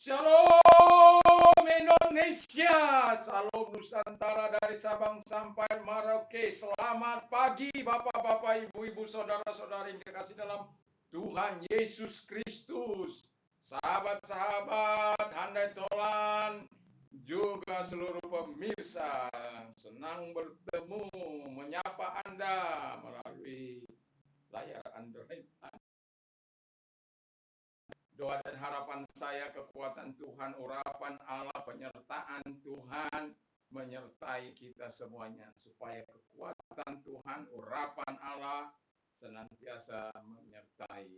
Shalom Indonesia, salam Nusantara dari Sabang sampai Merauke. Selamat pagi Bapak-bapak, Ibu-ibu, saudara-saudari yang terkasih dalam Tuhan Yesus Kristus. Sahabat-sahabat, handai tolan, juga seluruh pemirsa, senang bertemu, menyapa Anda melalui layar Android. Doa dan harapan saya, kekuatan Tuhan, urapan Allah, penyertaan Tuhan menyertai kita semuanya, supaya kekuatan Tuhan, urapan Allah senantiasa menyertai.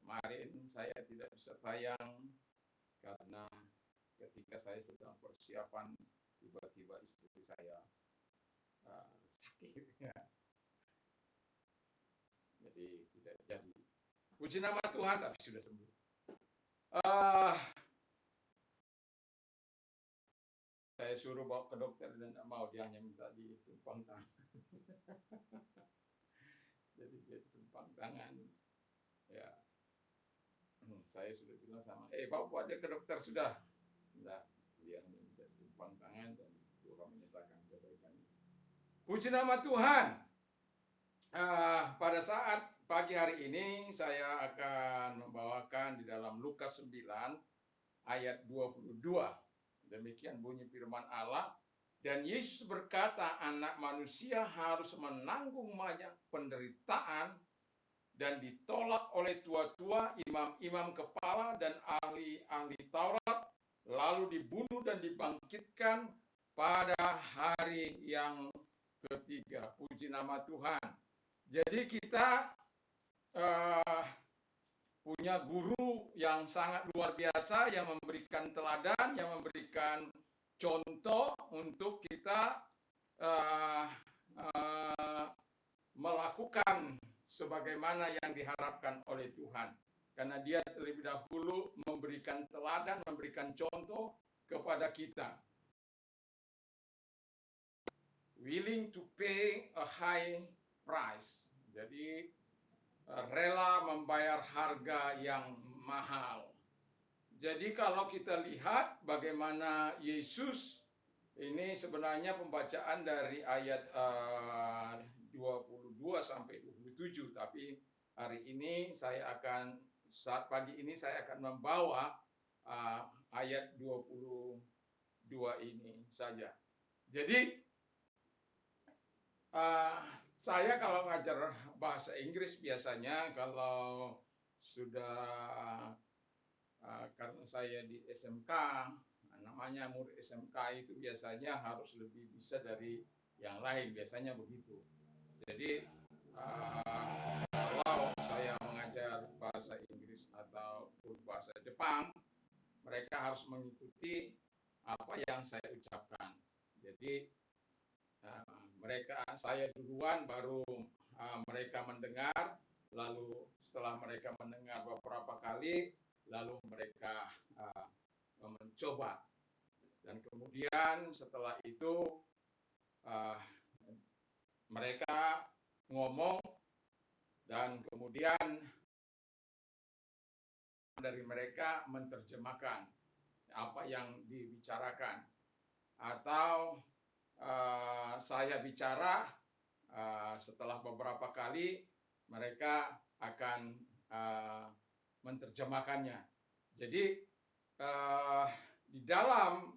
Kemarin saya tidak bisa tayang karena ketika saya sedang persiapan, tiba-tiba istri saya sakit. Jadi tidak jadi. Puji nama Tuhan, tapi sudah sembuh. Saya suruh bawa ke dokter dan tidak mau, dia hanya minta ditumpang tangan. Jadi dia tumpang tangan. Ya, saya sudah bilang sama, bawa dia ke dokter sudah. Tidak, dia hanya minta ditumpang tangan dan Tuhan menyatakan kebaikan. Puji nama Tuhan. Pada saat pagi hari ini saya akan membawakan di dalam Lukas 9 ayat 22. Demikian bunyi firman Allah. Dan Yesus berkata, anak manusia harus menanggung banyak penderitaan dan ditolak oleh tua-tua, imam-imam kepala dan ahli-ahli Taurat, lalu dibunuh dan dibangkitkan pada hari yang ketiga. Puji nama Tuhan. Jadi kita punya guru yang sangat luar biasa, yang memberikan teladan, yang memberikan contoh untuk kita melakukan sebagaimana yang diharapkan oleh Tuhan. Karena dia terlebih dahulu memberikan teladan, memberikan contoh kepada kita. Willing to pay a high price. Jadi rela membayar harga yang mahal. Jadi kalau kita lihat bagaimana Yesus, ini sebenarnya pembacaan dari ayat 22 sampai 27, tapi hari ini saat pagi ini saya akan membawa ayat 22 ini saja. Jadi saya kalau ngajar bahasa Inggris biasanya kalau sudah karena saya di SMK, namanya murid SMK itu biasanya harus lebih bisa dari yang lain, biasanya begitu. Jadi kalau saya mengajar bahasa Inggris atau bahasa Jepang, mereka harus mengikuti apa yang saya ucapkan. Jadi saya duluan, baru mereka mendengar, lalu setelah mereka mendengar beberapa kali, lalu mereka mencoba, dan kemudian setelah itu mereka ngomong, dan kemudian dari mereka menerjemahkan apa yang dibicarakan, atau saya bicara, setelah beberapa kali mereka akan menerjemahkannya. Jadi di dalam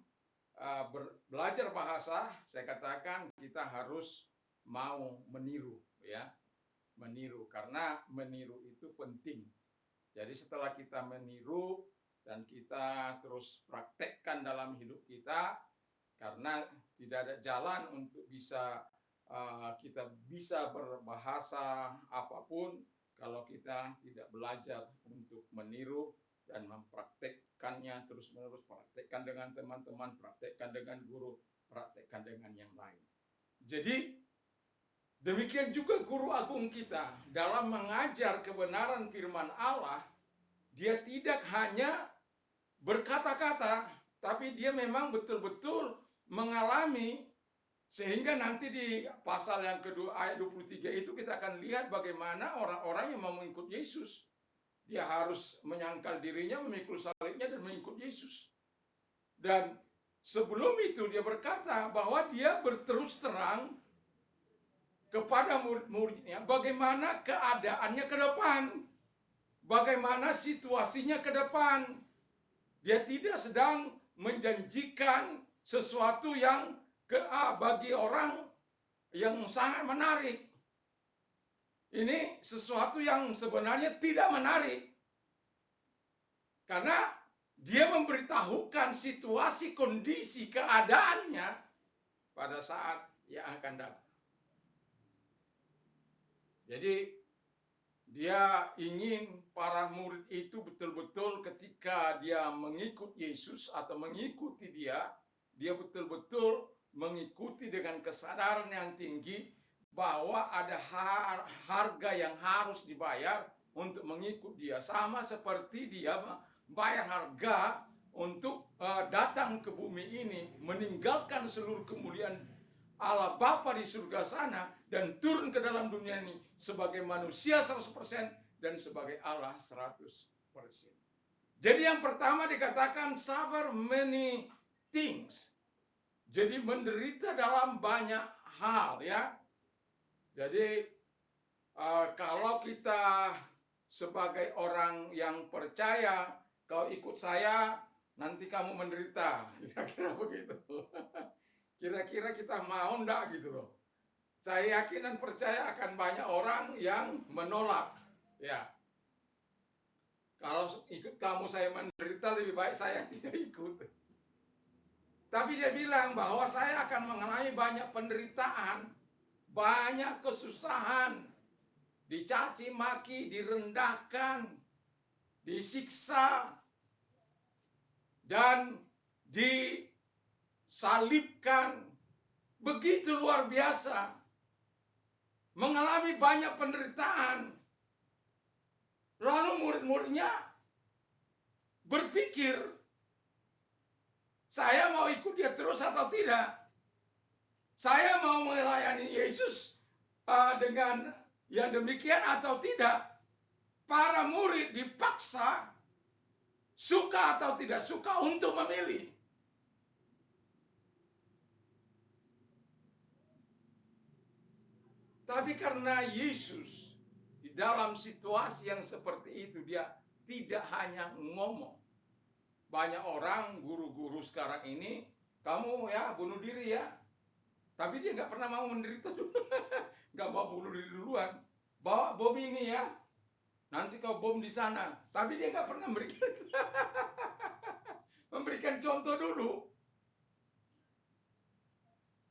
belajar bahasa, saya katakan kita harus mau meniru, ya, meniru, karena meniru itu penting. Jadi setelah kita meniru dan kita terus praktekkan dalam hidup kita, karena tidak ada jalan untuk kita bisa berbahasa apapun kalau kita tidak belajar untuk meniru dan mempraktekkannya terus-menerus. Praktekkan dengan teman-teman, praktekkan dengan guru, praktekkan dengan yang lain. Jadi demikian juga guru agung kita dalam mengajar kebenaran firman Allah. Dia tidak hanya berkata-kata, tapi dia memang betul-betul mengalami, sehingga nanti di pasal yang kedua ayat 23 itu kita akan lihat bagaimana orang-orang yang mau mengikut Yesus, dia harus menyangkal dirinya, memikul salibnya dan mengikut Yesus. Dan sebelum itu dia berkata bahwa dia berterus terang kepada murid-muridnya bagaimana keadaannya ke depan. Bagaimana situasinya ke depan. Dia tidak sedang menjanjikan sesuatu yang bagi orang yang sangat menarik. Ini sesuatu yang sebenarnya tidak menarik. Karena dia memberitahukan situasi, kondisi, keadaannya pada saat yang akan datang. Jadi dia ingin para murid itu betul-betul ketika dia mengikut Yesus atau mengikuti dia betul-betul mengikuti dengan kesadaran yang tinggi bahwa ada harga yang harus dibayar untuk mengikut dia. Sama seperti dia bayar harga untuk datang ke bumi ini, meninggalkan seluruh kemuliaan Allah Bapa di surga sana dan turun ke dalam dunia ini sebagai manusia 100% dan sebagai Allah 100%. Jadi yang pertama dikatakan suffer many things. Jadi menderita dalam banyak hal, ya. Jadi kalau kita sebagai orang yang percaya, kau ikut saya, nanti kamu menderita. Kira-kira begitu. Kira-kira kita mau enggak gitu loh. Saya yakin dan percaya akan banyak orang yang menolak. Ya. Kalau ikut kamu saya menderita, lebih baik saya tidak ikut. Tapi dia bilang bahwa saya akan mengalami banyak penderitaan, banyak kesusahan, dicaci maki, direndahkan, disiksa, dan disalibkan. Begitu luar biasa. Mengalami banyak penderitaan. Lalu murid-muridnya berpikir, saya mau ikut dia terus atau tidak? Saya mau melayani Yesus dengan yang demikian atau tidak? Para murid dipaksa, suka atau tidak suka, untuk memilih. Tapi karena Yesus di dalam situasi yang seperti itu, dia tidak hanya ngomong. Banyak orang, guru-guru sekarang ini, kamu ya bunuh diri ya. Tapi dia nggak pernah mau menderita dulu. Nggak mau bunuh diri duluan. Bawa bom ini ya. Nanti kau bom di sana. Tapi dia nggak pernah memberikan contoh dulu.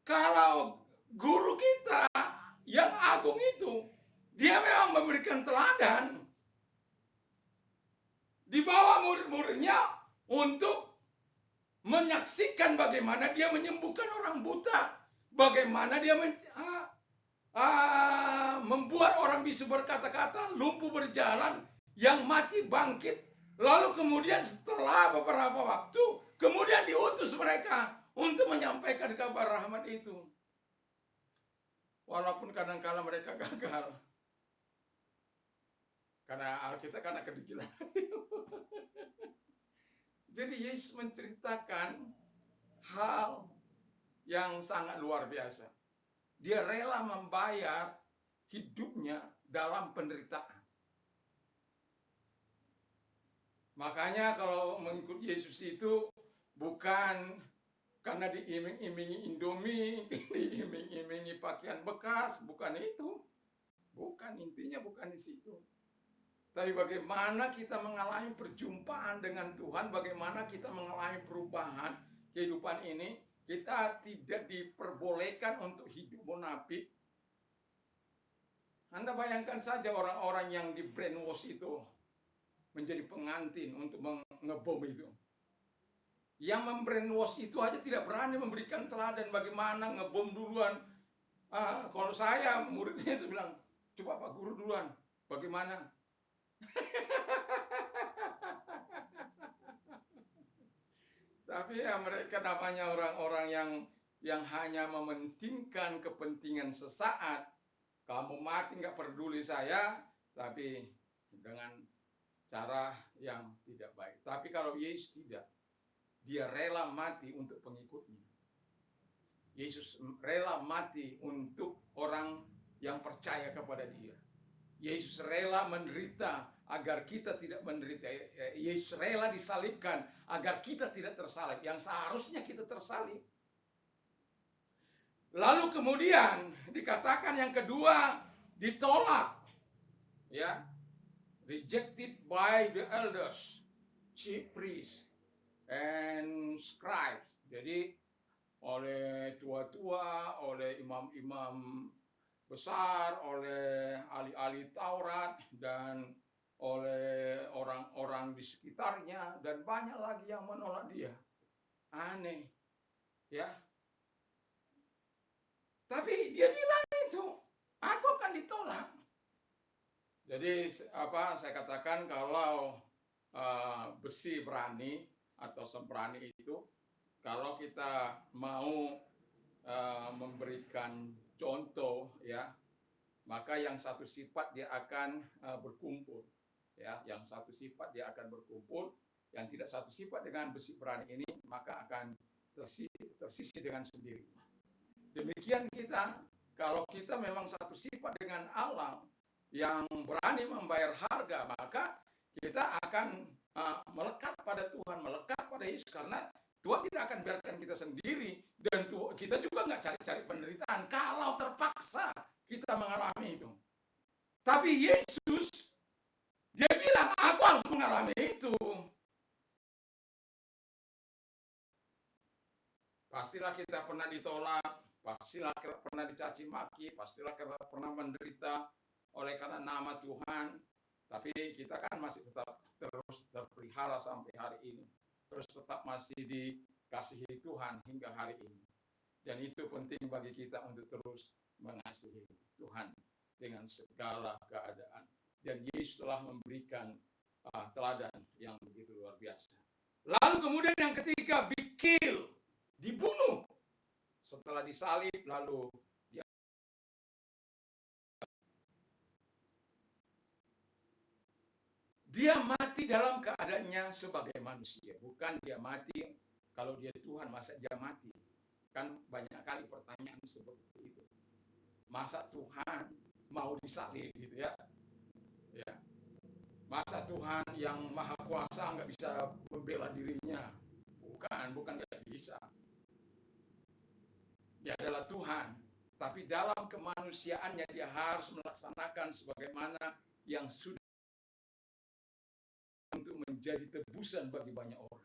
Kalau guru kita yang agung itu, dia memang memberikan teladan. Dibawa murid-muridnya untuk menyaksikan bagaimana dia menyembuhkan orang buta, bagaimana dia membuat orang bisu berkata-kata, lumpuh berjalan, yang mati bangkit. Lalu kemudian setelah beberapa waktu, kemudian diutus mereka untuk menyampaikan kabar rahmat itu. Walaupun kadang-kala mereka gagal. Karena kita karena kedegilan hati. Jadi Yesus menceritakan hal yang sangat luar biasa. Dia rela membayar hidupnya dalam penderitaan. Makanya kalau mengikut Yesus itu bukan karena diiming-imingi Indomie, diiming-imingi pakaian bekas, bukan itu. Bukan, intinya bukan di situ. Tapi bagaimana kita mengalami perjumpaan dengan Tuhan, bagaimana kita mengalami perubahan kehidupan ini, kita tidak diperbolehkan untuk hidup munafik. Anda bayangkan saja orang-orang yang di brainwash itu menjadi pengantin untuk ngebom itu. Yang membrainwash itu aja tidak berani memberikan teladan bagaimana ngebom duluan. Kalau saya muridnya itu bilang, coba Pak Guru duluan, bagaimana? Tapi ya mereka namanya orang-orang yang hanya mementingkan kepentingan sesaat. Kamu mati nggak peduli saya, tapi dengan cara yang tidak baik. Tapi kalau Yesus tidak. Dia rela mati untuk pengikutnya. Yesus rela mati untuk orang yang percaya kepada dia. Yesus rela menderita agar kita tidak menderita. Yesus rela disalibkan agar kita tidak tersalib, yang seharusnya kita tersalib. Lalu kemudian dikatakan yang kedua, ditolak. Ya. Rejected by the elders, chief priests, and scribes. Jadi oleh tua-tua, oleh imam-imam besar, oleh ahli-ahli Taurat, dan oleh orang-orang di sekitarnya, dan banyak lagi yang menolak dia. Aneh, ya. Tapi dia bilang itu, aku akan ditolak. Jadi saya katakan kalau besi berani atau sembrani itu, kalau kita mau memberikan contoh, ya, maka yang satu sifat dia akan berkumpul, ya, yang satu sifat dia akan berkumpul, yang tidak satu sifat dengan besi berani ini maka akan tersisih dengan sendiri. Demikian kita, kalau kita memang satu sifat dengan Allah yang berani membayar harga, maka kita akan melekat pada Tuhan, melekat pada Yesus, karena Tuhan tidak akan biarkan kita sendiri, dan kita juga nggak cari-cari penderitaan kalau terpaksa kita mengalami itu. Tapi Yesus, dia bilang, aku harus mengalami itu. Pastilah kita pernah ditolak, pastilah pernah dicaci maki, pastilah pernah menderita oleh karena nama Tuhan. Tapi kita kan masih tetap terus terpelihara sampai hari ini, terus tetap masih dikasihi Tuhan hingga hari ini. Dan itu penting bagi kita untuk terus mengasihi Tuhan dengan segala keadaan. Dan Yesus telah memberikan teladan yang begitu luar biasa. Lalu kemudian yang ketiga, be killed, dibunuh. Setelah disalib, lalu dia mati dalam keadaannya sebagai manusia. Bukan dia mati, kalau dia Tuhan masa dia mati. Kan banyak kali pertanyaan seperti itu. Masa Tuhan mau disalib gitu ya? Ya. Masa Tuhan yang maha kuasa nggak bisa membela dirinya? Bukan nggak bisa. Dia adalah Tuhan, tapi dalam kemanusiaannya dia harus melaksanakan sebagaimana yang sudah untuk menjadi tebusan bagi banyak orang.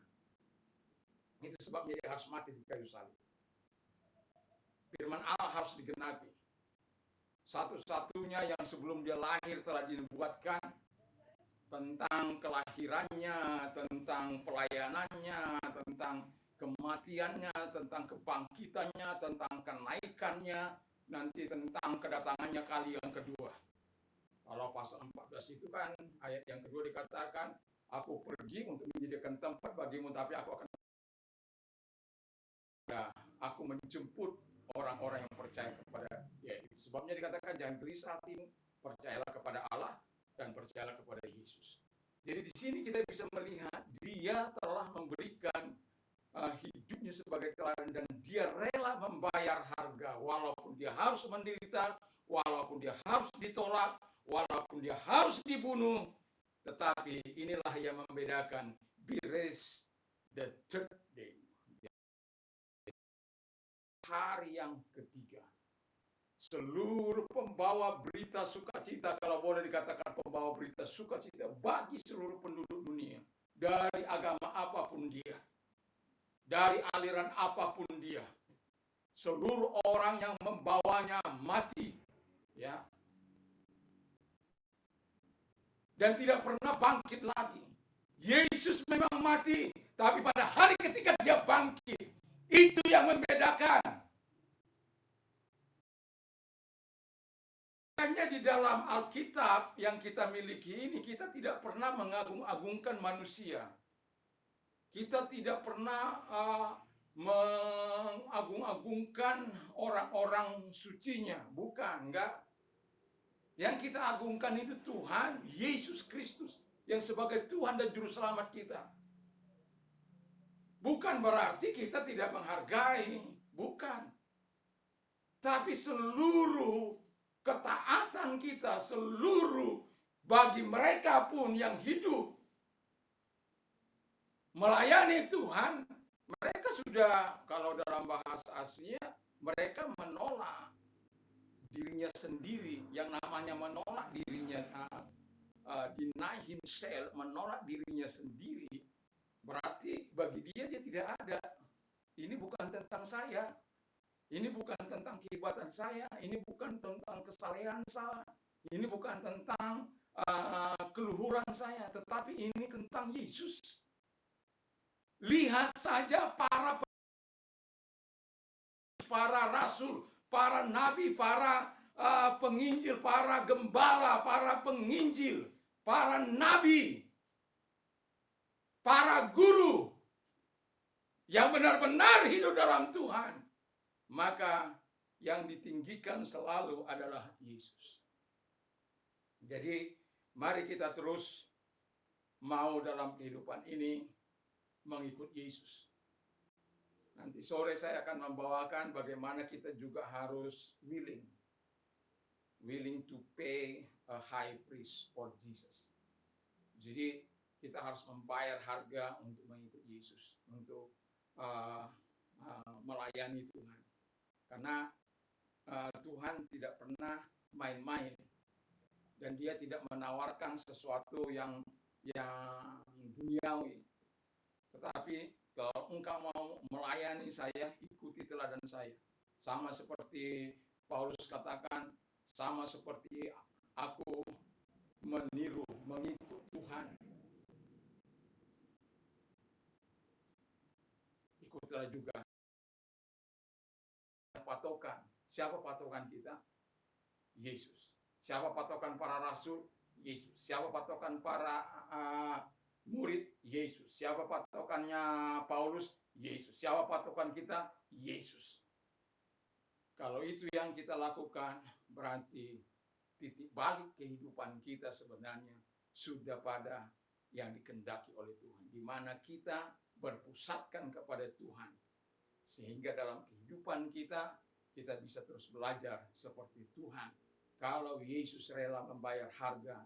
Itu sebabnya dia harus mati di kayu salib. Firman Allah harus digenapi. Satu-satunya yang sebelum dia lahir telah dinubuatkan tentang kelahirannya, tentang pelayanannya, tentang kematiannya, tentang kebangkitannya, tentang kenaikannya, nanti tentang kedatangannya kali yang kedua. Kalau pasal 14 itu kan ayat yang kedua dikatakan, aku pergi untuk menyediakan tempat bagimu, tapi aku akan aku menjemput orang-orang yang percaya kepada dia. Itu sebabnya dikatakan jangan gelisah hatimu, percayalah kepada Allah dan percayalah kepada Yesus. Jadi di sini kita bisa melihat dia telah memberikan hidupnya sebagai teladan, dan dia rela membayar harga walaupun dia harus menderita, walaupun dia harus ditolak, walaupun dia harus dibunuh. Tetapi inilah yang membedakan, be raised the third day, hari yang ketiga. Seluruh pembawa berita sukacita, kalau boleh dikatakan pembawa berita sukacita bagi seluruh penduduk dunia, dari agama apapun dia, dari aliran apapun dia, seluruh orang yang membawanya mati, ya, dan tidak pernah bangkit lagi. Yesus memang mati, tapi pada hari ketiga dia bangkit. Itu yang membedakan. Hanya di dalam Alkitab yang kita miliki ini, kita tidak pernah mengagung-agungkan manusia. Kita tidak pernah mengagung-agungkan orang-orang sucinya. Bukan, enggak. Yang kita agungkan itu Tuhan, Yesus Kristus, yang sebagai Tuhan dan Juru Selamat kita. Bukan berarti kita tidak menghargai, bukan. Tapi seluruh ketaatan kita, seluruh bagi mereka pun yang hidup melayani Tuhan, mereka sudah, kalau dalam bahasa aslinya, mereka menolak dirinya sendiri. Yang namanya menolak dirinya, deny himself, menolak dirinya sendiri, berarti bagi dia tidak ada. Ini bukan tentang saya, ini bukan tentang kehebatan saya, ini bukan tentang kesalehan saya, ini bukan tentang keluhuran saya, tetapi ini tentang Yesus. Lihat saja para rasul, para nabi, para penginjil, para gembala, para penginjil, para nabi, para guru yang benar-benar hidup dalam Tuhan, maka yang ditinggikan selalu adalah Yesus. Jadi mari kita terus mau dalam kehidupan ini mengikut Yesus. Nanti sore saya akan membawakan bagaimana kita juga harus willing to pay a high price for Jesus. Jadi kita harus membayar harga untuk mengikut Yesus, untuk melayani Tuhan. Karena Tuhan tidak pernah main-main, dan dia tidak menawarkan sesuatu yang duniawi. Tetapi kalau engkau mau melayani saya, ikuti teladan saya. Sama seperti Paulus katakan, sama seperti aku meniru, mengikut Tuhan. Ikutlah juga. Patokan. Siapa patokan kita? Yesus. Siapa patokan para rasul? Yesus. Siapa patokan para murid? Yesus. Siapa patokannya Paulus? Yesus. Siapa patokan kita? Yesus. Kalau itu yang kita lakukan, berarti titik balik kehidupan kita sebenarnya sudah pada yang dikehendaki oleh Tuhan, di mana kita berpusatkan kepada Tuhan, sehingga dalam kehidupan kita bisa terus belajar seperti Tuhan. Kalau Yesus rela membayar harga,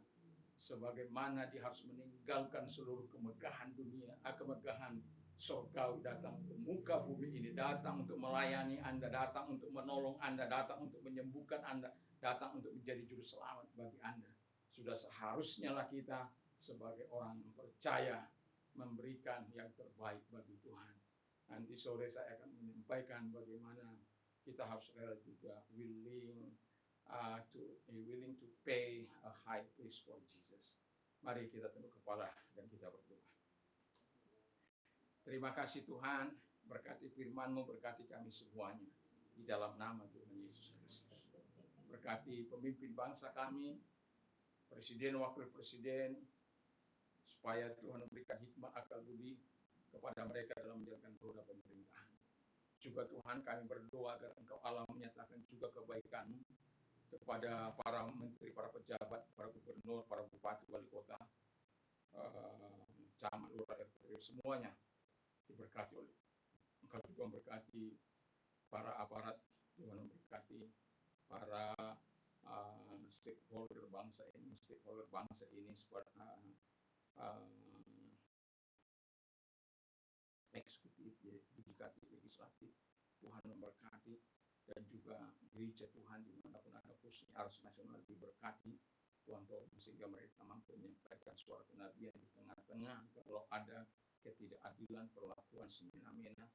sebagaimana dia harus meninggalkan seluruh kemegahan dunia, kemegahan surgawi, datang ke muka bumi ini, datang untuk melayani Anda, datang untuk menolong Anda, datang untuk menyembuhkan Anda, datang untuk menjadi juru selamat bagi Anda. Sudah seharusnya lah kita sebagai orang yang percaya memberikan yang terbaik bagi Tuhan. Nanti sore saya akan menyampaikan bagaimana kita harus rela juga willing to pay a high price for Jesus. Mari kita tunduk kepala dan kita berdoa. Terima kasih Tuhan, berkati firman-Mu, berkati kami semuanya di dalam nama Tuhan Yesus Kristus. Berkati pemimpin bangsa kami, presiden, wakil presiden, supaya Tuhan memberikan hikmah, akal budi kepada mereka dalam menjalankan roda pemerintahan. Juga Tuhan, kami berdoa agar Engkau Allah menyatakan juga kebaikan kepada para menteri, para pejabat, para gubernur, para bupati, wali kota, camat, lurah, RT, semuanya diberkati oleh Engkau. Juga memberkati para aparat, Tuhan memberkati para stakeholder bangsa ini eksekutif, yudikatif, legislatif, Tuhan memberkati, dan juga gereja Tuhan dimanapun ada, khususnya Ars Nasional, diberkati Tuhan, sehingga mereka mampu menyampaikan suara kenabian di tengah-tengah kalau ada ketidakadilan, perlakuan semena-mena,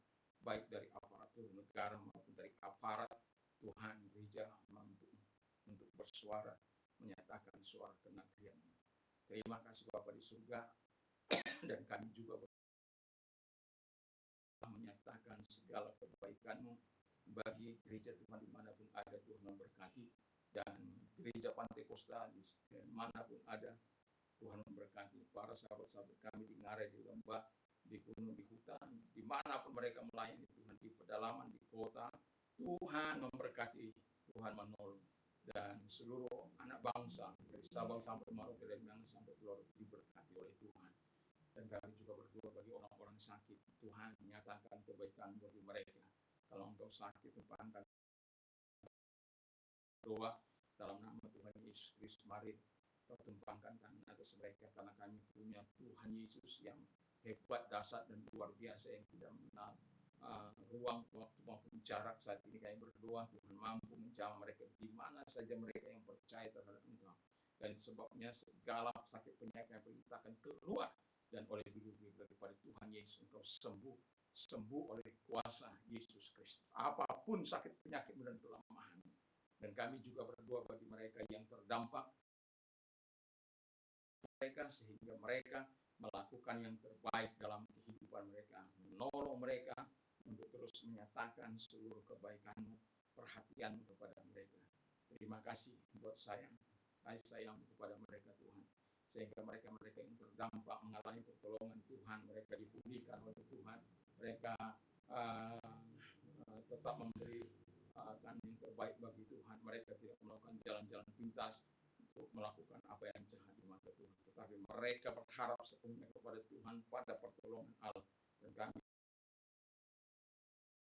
baik dari aparatur negara maupun dari aparat Tuhan. Gereja mampu untuk bersuara, menyatakan suara kenabian. Terima kasih Bapa di surga, dan kami juga menyatakan segala kebaikan-Mu bagi gereja Tuhan dimanapun ada. Tuhan memberkati, dan gereja Pantai Kosta dimanapun ada, Tuhan memberkati para sahabat-sahabat kami di ngarai, di lembah, di gunung, di hutan, dimanapun mereka melayani Tuhan, di pedalaman, di kota. Tuhan memberkati, Tuhan menolong, dan seluruh anak bangsa dari Sabang sampai Merauke, dari Minang sampai Pulau diberkati oleh Tuhan. Dan kami juga berdoa bagi orang-orang sakit, Tuhan Tuhan, nyatakan kebaikan bagi mereka. Kalau engkau sakit, tumpahkan doa dalam nama Tuhan Yesus Kristus, mari kau tumpahkan tangan atas mereka, karena kami punya Tuhan Yesus yang hebat, dahsyat, dan luar biasa, yang tidak mengenal ruang, waktu, maupun jarak. Saat ini kami berdoa, Tuhan mampu menjamah mereka di mana saja mereka yang percaya terhadap Engkau. Dan sebabnya segala sakit penyakit yang perintahkan keluar, dan oleh bidu-bidu daripada Tuhan Yesus Engkau sembuh oleh kuasa Yesus Kristus. Apapun sakit penyakit dan kelemahan. Dan kami juga berdoa bagi mereka yang terdampak mereka, sehingga mereka melakukan yang terbaik dalam kehidupan mereka, menolong mereka untuk terus menyatakan seluruh kebaikan-Mu, perhatian kepada mereka. Terima kasih buat sayang kepada mereka Tuhan, sehingga mereka yang terdampak mengalami pertolongan Tuhan, mereka dipulihkan oleh Tuhan, mereka tetap memberi yang terbaik bagi Tuhan. Mereka tidak melakukan jalan-jalan pintas untuk melakukan apa yang jahat di mata Tuhan, tetapi mereka berharap sepenuhnya kepada Tuhan pada pertolongan Allah. Dan kami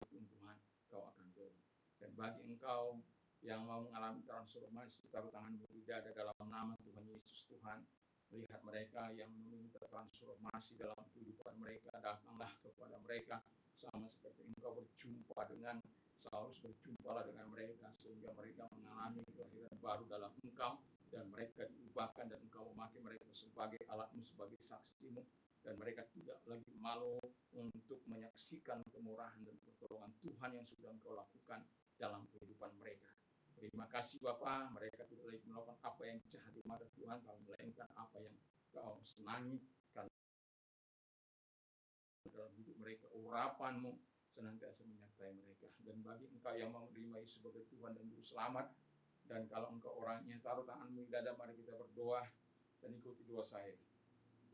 Tuhan, Kau akan tolong. Dan bagi engkau yang mau mengalami transformasi, taruh tanganmu di dada dalam nama Tuhan Yesus. Tuhan, melihat mereka yang meminta transformasi dalam kehidupan mereka, datanglah kepada mereka, sama seperti engkau berjumpa dengan Saulus, berjumpalah dengan mereka, sehingga mereka mengalami kelahiran baru dalam engkau, dan mereka diubahkan, dan engkau memakai mereka sebagai alatmu, sebagai saksimu, dan mereka tidak lagi malu untuk menyaksikan kemurahan dan pertolongan Tuhan yang sudah engkau lakukan dalam kehidupan mereka. Terima kasih Bapa, mereka tidak lagi melakukan apa yang jahat di mata Tuhan, tapi melainkan apa yang Kau senangi, karena dalam hidup mereka urapan-Mu senantiasa menyertai mereka. Dan bagi engkau yang mau menerima Yesus sebagai Tuhan dan Juru Selamat, dan kalau engkau orangnya, taruh tanganmu di dada, mari kita berdoa dan ikuti doa saya.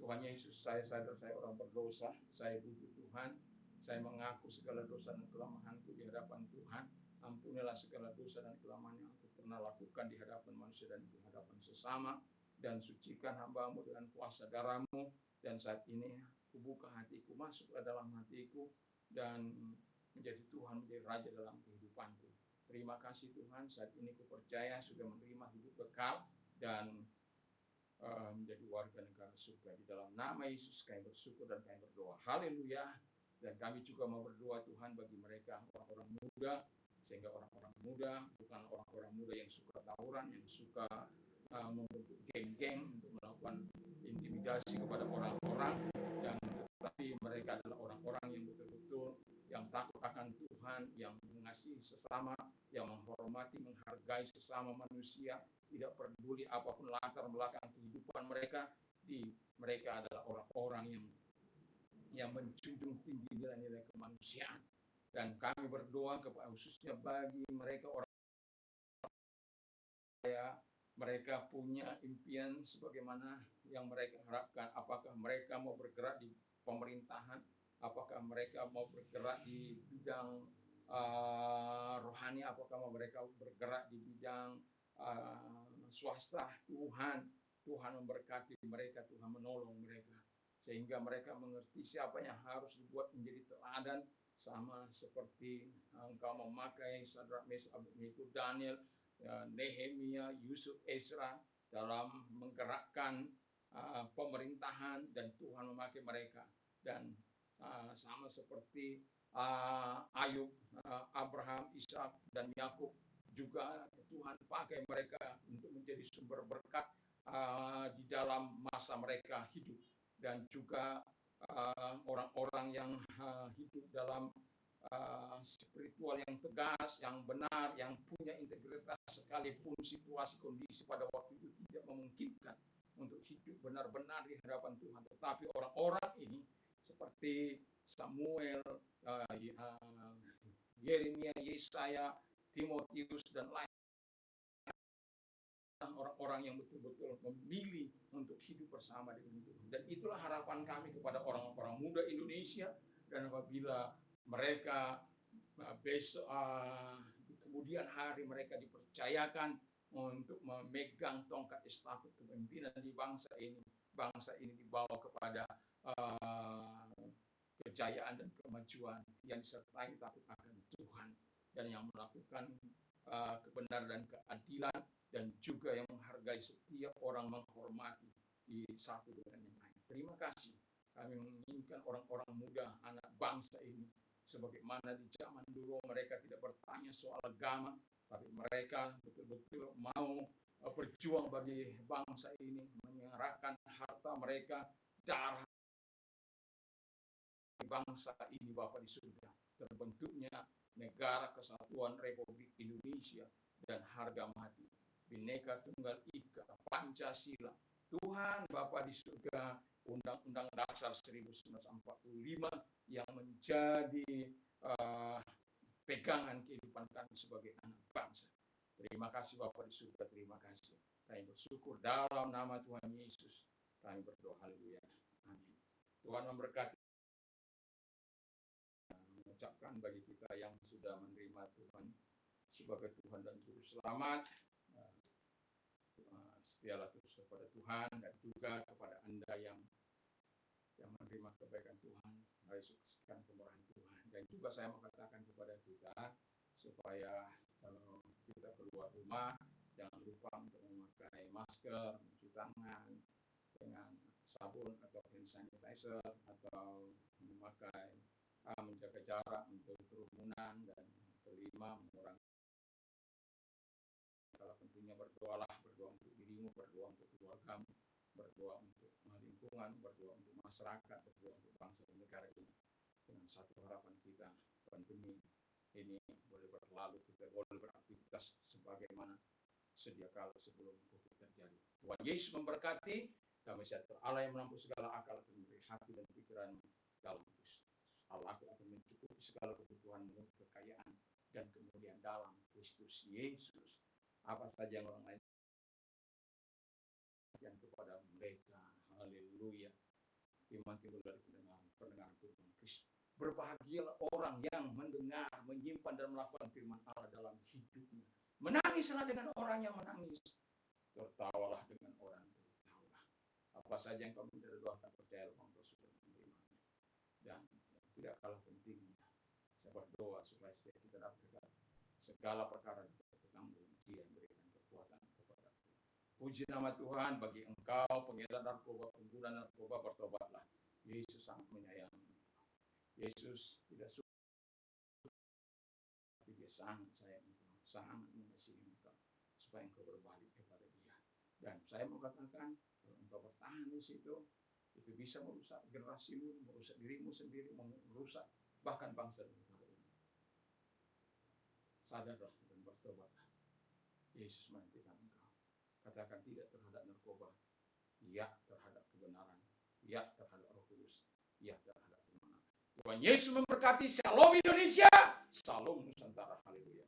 Tuhan Yesus, saya sadar saya orang berdosa, saya butuh Tuhan, saya mengaku segala dosa dan kelemahanku di hadapan Tuhan. Ampunilah segala dosa dan kelemahan yang aku pernah lakukan di hadapan manusia dan di hadapan sesama, dan sucikan hamba-Mu dengan kuasa darah-Mu. Dan saat ini aku buka hatiku, masuklah dalam hatiku, dan menjadi Tuhan, menjadi Raja dalam kehidupanku. Terima kasih Tuhan, saat ini aku percaya sudah menerima hidup kekal dan menjadi warga negara surga. Di dalam nama Yesus kami bersyukur dan kami berdoa. Haleluya. Dan kami juga mau berdoa Tuhan bagi mereka orang-orang muda, sehingga orang-orang muda bukan orang-orang muda yang suka tawuran, yang suka membentuk geng-geng untuk melakukan intimidasi kepada orang-orang, dan tetapi mereka adalah orang-orang yang betul-betul yang takut akan Tuhan, yang mengasihi sesama, yang menghormati, menghargai sesama manusia, tidak peduli apapun latar belakang kehidupan mereka. Mereka adalah orang-orang yang menjunjung tinggi nilai-nilai kemanusiaan. Dan kami berdoa kepada khususnya bagi mereka orang mereka punya impian sebagaimana yang mereka harapkan. Apakah mereka mau bergerak di pemerintahan, apakah mereka mau bergerak di bidang rohani, apakah mereka bergerak di bidang swasta. Tuhan memberkati mereka, Tuhan menolong mereka, sehingga mereka mengerti siapa yang harus dibuat menjadi teladan, sama seperti Engkau memakai Sadrak, Mesak, Abednego, Daniel, Nehemia, Yusuf, Ezra dalam menggerakkan pemerintahan, dan Tuhan memakai mereka. Dan sama seperti Ayub, Abraham, Ishak, dan Yakub, juga Tuhan pakai mereka untuk menjadi sumber berkat di dalam masa mereka hidup. Dan juga orang-orang yang hidup dalam spiritual yang tegas, yang benar, yang punya integritas, sekalipun situasi kondisi pada waktu itu tidak memungkinkan untuk hidup benar-benar di hadapan Tuhan. Tetapi orang-orang ini seperti Samuel, Yeremia, Yesaya, Timotius, dan lain, orang-orang yang betul-betul memilih untuk hidup bersama dengan Tuhan. Dan itulah harapan kami kepada orang-orang muda Indonesia. Dan apabila mereka besok di kemudian hari mereka dipercayakan untuk memegang tongkat estafet kepemimpinan di bangsa ini dibawa kepada kejayaan dan kemajuan yang disertai takut akan Tuhan, dan yang melakukan kebenaran dan keadilan, dan juga yang menghargai setiap orang, menghormati di satu dengan yang lain. Terima kasih. Kami menginginkan orang-orang muda, anak bangsa ini, sebagaimana di zaman dulu mereka tidak bertanya soal agama, tapi mereka betul-betul mau berjuang bagi bangsa ini, menyerahkan harta mereka, darah bangsa ini Bapa di surga. Terbentuknya negara kesatuan Republik Indonesia dan harga mati Bhinneka Tunggal Ika, Pancasila. Tuhan Bapa di surga, Undang-Undang Dasar 1945 yang menjadi pegangan kehidupan kami sebagai anak bangsa. Terima kasih Bapa di surga, terima kasih. Kami bersyukur dalam nama Tuhan Yesus. Kami berdoa, haleluya. Amin. Tuhan memberkati. Mengucapkan bagi kita yang sudah menerima Tuhan sebagai Tuhan dan Juru Selamat, setialah terus kepada Tuhan, dan juga kepada Anda yang menerima kebaikan Tuhan, mari saksikan kemurahan Tuhan. Dan juga saya mau katakan kepada kita supaya kalau kita keluar rumah jangan lupa untuk memakai masker, mencuci tangan dengan sabun atau hand sanitizer, atau memakai menjaga jarak, menjauhi kerumunan, dan kelima mengurangi. Kalau pentingnya berdoalah, berdoa untuk dirimu, berdoa untuk keluargamu, berdoa untuk lingkungan, berdoa untuk masyarakat, berdoa untuk bangsa dan negara ini. Dengan satu harapan kita, pandemi ini boleh berlalu, kita boleh beraktivitas sebagaimana sedia kala sebelum COVID terjadi. Tuhan Yesus memberkati. Damai sejahtera Allah yang melampaui segala akal akan memberi hati dan pikiran dalam Kristus. Allah akan mencukupi segala kebutuhan menurut kekayaan dan kemuliaan dalam Kristus Yesus. Apa saja yang orang lain yang kepada mereka, haleluya. Iman timbul dari pendengaran firman Kristus. Berbahagialah orang yang mendengar, menyimpan dan melakukan firman Allah dalam hidupnya. Menangislah dengan orang yang menangis, tertawalah dengan orang yang tertawa. Apa saja yang kamu doakan, percayalah engkau sudah menerimanya. Dan tidak kalah pentingnya, saya berdoa supaya setiap kita dapat segala perkara bertanggung, Dia memberikan kekuatan kepada kita. Puji nama Tuhan. Bagi engkau pengedar narkoba, pengguna narkoba, bertobatlah. Yesus sangat menyayangi. Yesus tidak suka, tapi Dia sangat sayang engkau, sangat mengasihi engkau, supaya engkau berbalik kepada Dia. Dan saya mau katakan, kalau engkau bertahan di situ, itu bisa merusak generasimu, merusak dirimu sendiri, merusak bahkan bangsa dan negara ini. Sadarlah dan bertobatlah. Yesus menantikan engkau. Katakan tidak terhadap narkoba, ya terhadap kebenaran, ya terhadap Roh Kudus, ya terhadap kebenaran. Tuhan Yesus memberkati. Shalom Indonesia, Shalom Nusantara, haleluya.